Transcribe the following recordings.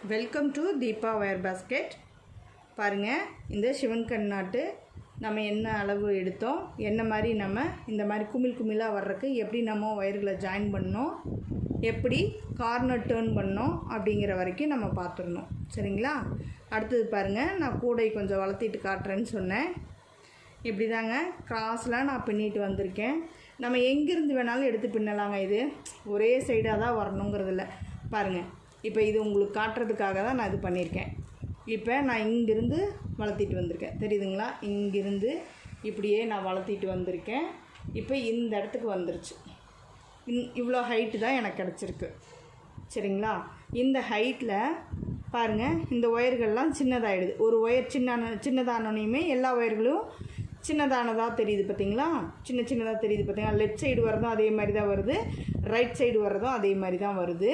Welcome to Deepa wire basket. பாருங்கள், இந்த சிவன் கண்ணாட்டு நம்ம என்ன அளவு எடுத்தோம், என்ன மாதிரி நம்ம இந்த மாதிரி குமிழாக வர்றதுக்கு எப்படி நம்ம ஒயர்களை ஜாயின் பண்ணோம், எப்படி கார்னர் டேர்ன் பண்ணோம் அப்படிங்கிற வரைக்கும் நம்ம பார்த்துடணும். சரிங்களா? அடுத்தது பாருங்கள், நான் கூடை கொஞ்சம் வளர்த்திட்டு காட்டுறேன்னு சொன்னேன். இப்படி தாங்க கிராஸ்லாம் நான் பின்னிட்டு வந்திருக்கேன். நம்ம எங்கேருந்து வேணாலும் எடுத்து பின்னலாங்க. இது ஒரே சைடாக தான் வரணுங்கிறதில்ல. பாருங்கள், இப்போ இது உங்களுக்கு காட்டுறதுக்காக தான் நான் இது பண்ணியிருக்கேன். இப்போ நான் இங்கேருந்து வளர்த்திட்டு வந்திருக்கேன். தெரியுதுங்களா? இங்கேருந்து இப்படியே நான் வளர்த்திட்டு வந்திருக்கேன். இப்போ இந்த இடத்துக்கு வந்துருச்சு. இவ்வளோ ஹைட்டு தான் எனக்கு கிடச்சிருக்கு. சரிங்களா? இந்த ஹைட்டில் பாருங்கள், இந்த ஒயர்கள்லாம் சின்னதாகிடுது. ஒரு ஒயர் சின்னதானோனையுமே எல்லா ஒயர்களும் சின்னதானதாக தெரியுது. பார்த்திங்களா? சின்னதாக தெரியுது. பார்த்திங்களா? லெஃப்ட் சைடு வரதும் அதே மாதிரி தான் வருது, ரைட் சைடு வர்றதும் அதே மாதிரி தான் வருது.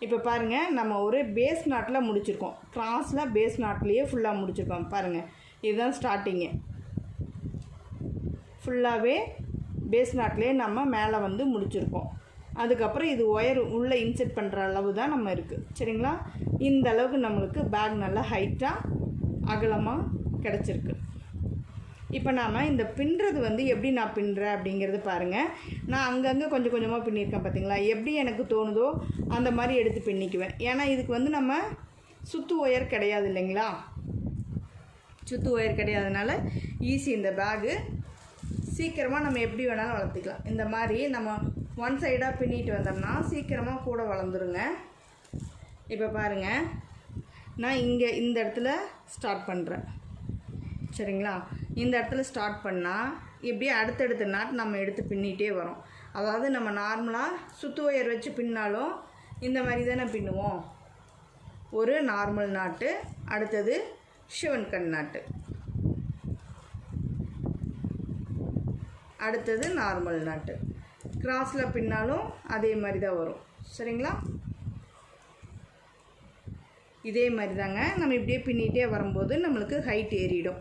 இப்போ பாருங்கள், நம்ம ஒரு பேஸ் நாட்டில் முடிச்சிருக்கோம். கிராஸில் பேஸ் நாட்லேயே ஃபுல்லாக முடிச்சிருக்கோம். பாருங்கள், இதுதான் ஸ்டார்டிங்கு. ஃபுல்லாகவே பேஸ் நாட்லேயே நம்ம மேலே வந்து முடிச்சிருக்கோம். அதுக்கப்புறம் இது ஒயர் உள்ளே இன்செர்ட் பண்ணுற அளவு தான் நம்ம இருக்குது. சரிங்களா? இந்த அளவுக்கு நம்மளுக்கு பேக் நல்லா ஹைட்டாக அகலமாக கிடச்சிருக்கு. இப்போ நாம் இந்த பின்னுறது வந்து எப்படி நான் பின்னுறேன் அப்படிங்கிறது பாருங்கள். நான் அங்கங்கே கொஞ்சம் கொஞ்சமாக பின்னியிருக்கேன். பார்த்திங்களா? எப்படி எனக்கு தோணுதோ அந்த மாதிரி எடுத்து பின்னிக்குவேன். ஏன்னா இதுக்கு வந்து நம்ம சுற்று ஒயர் கிடையாது இல்லைங்களா? சுற்று ஒயர் கிடையாதனால ஈஸி. இந்த பேகு சீக்கிரமாக நம்ம எப்படி வேணாலும் வளர்த்திக்கலாம். இந்த மாதிரி நம்ம ஒன் சைடாக பின்னிட்டு வந்தோம்னா சீக்கிரமாக கூட வளர்ந்துருங்க. இப்போ பாருங்கள், நான் இங்கே இந்த இடத்துல ஸ்டார்ட் பண்ணுறேன். சரிங்களா? இந்த இடத்துல ஸ்டார்ட் பண்ணால் இப்படியே அடுத்தடுத்த நாட் நம்ம எடுத்து பின்னிகிட்டே வரோம். அதாவது நம்ம நார்மலாக சுற்று ஒயர் வச்சு பின்னாலும் இந்த மாதிரி தானே பின்னுவோம். ஒரு நார்மல் நாட்டு, அடுத்தது சிவன் கண் நாட்டு, அடுத்தது நார்மல் நாட்டு. கிராஸில் பின்னாலும் அதே மாதிரி தான் வரும். சரிங்களா? இதே மாதிரி தாங்க நம்ம இப்படியே பின்னிகிட்டே வரும்போது நம்மளுக்கு ஹைட் ஏறிடும்.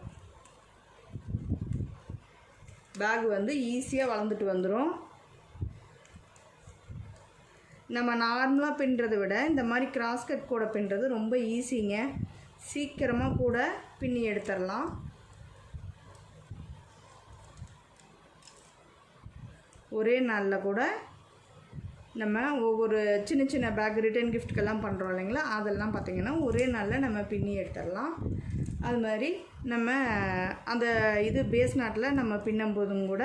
பேக் வந்து ஈஸியாக வளர்ந்துட்டு வந்துடும். நம்ம நார்மலாக பின்னுறதை விட இந்த மாதிரி கிராஸ் கட் கூட பின்னுறது ரொம்ப ஈஸிங்க. சீக்கிரமாக கூட பின்னி எடுத்துடலாம். ஒரே நாளில் கூட நம்ம ஒவ்வொரு சின்ன பேக் ரிட்டர்ன் கிஃப்ட்டுக்கெல்லாம் பண்ணுறோம் இல்லைங்களா? அதெல்லாம் பார்த்திங்கன்னா ஒரே நாளில் நம்ம பின்னி எடுத்துடலாம். அது மாதிரி நம்ம அந்த இது பேஸ் நாட்டில் நம்ம பின்னும் போதும் கூட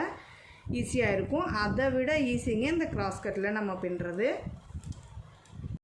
ஈஸியாக இருக்கும். அதை விட ஈஸிங்க இந்த கிராஸ் கட்டில் நம்ம பின்னுறது.